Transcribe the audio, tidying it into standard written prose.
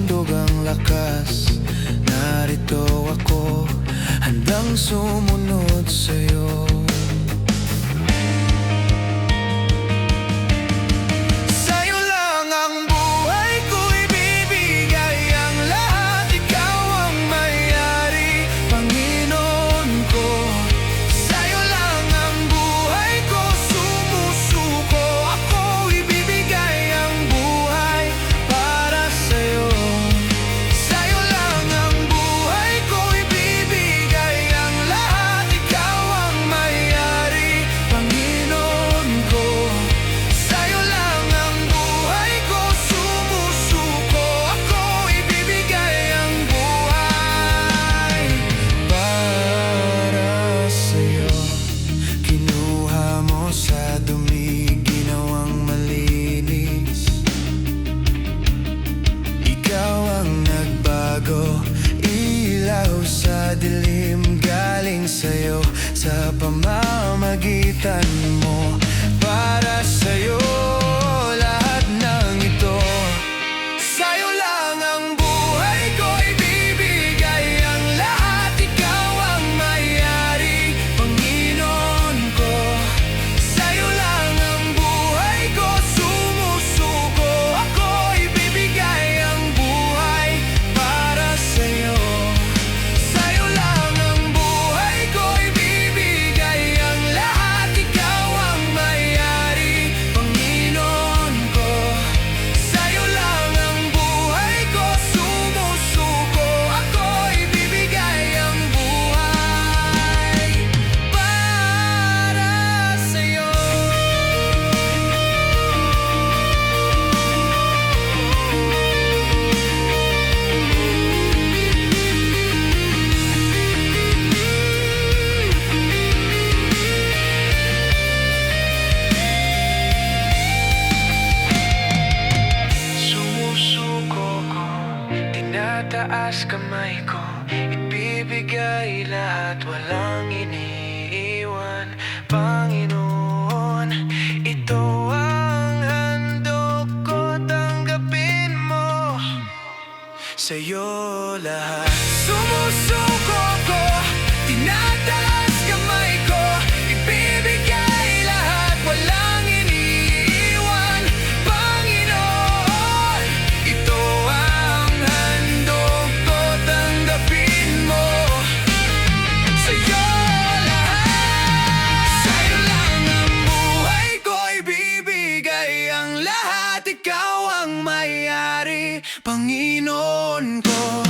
handog ang lakas. Narito ako, handang sumunod sa'yo. Sa'yo lang ang buhay ko ibibigay, ang lahat ikaw ang may-ari, Panginoon ko. Sa'yo lang ang buhay ko sumusuko, ako ibibigay ang buhay para sa'yo. Sa'yo lang ang buhay ko ibibigay, ang lahat ikaw ang may-ari, Panginoon ko. Sa'yo lang ang buhay ko sumusuko, ako ibibigay ang buhay para sa'yo. Kinuha mo sa dumi, ginawang malinis. Ikaw ang nagbago, ilaw sa dilim, galing sa'yo. Sa pamamagitan mo, para sa'yo lahat ng ito. Sa'yo lang ang buhay ko ibibigay, ang lahat ikaw ang may-ari, Panginoon ko. Sa'yo lang ang buhay ko sumusuko, ako ibibigay ang buhay para sa'yo. Sa'yo lang ang buhay ko ibibigay, ang lahat ikaw ang may-ari, Panginoon ko. Sa'yo lang ang buhay ko sumusuko, ako ibibigay ang buhay para sa'yo. Sumusuko ko, tinataas kamay ko, ibibigay lahat, walang iniiwan, Panginoon. Ito ang handog ko, tanggapin mo, sa'yo lahat. Sumusuko ko, tinataas kamay ko, ibibigay lahat, walang iniiwan, Panginoon. Ito ang handog ko, tanggapin mo, sa'yo lahat. Sa'yo lang ang buhay ko ibibigay, ang lahat ikaw ang may-ari, Panginoon ko.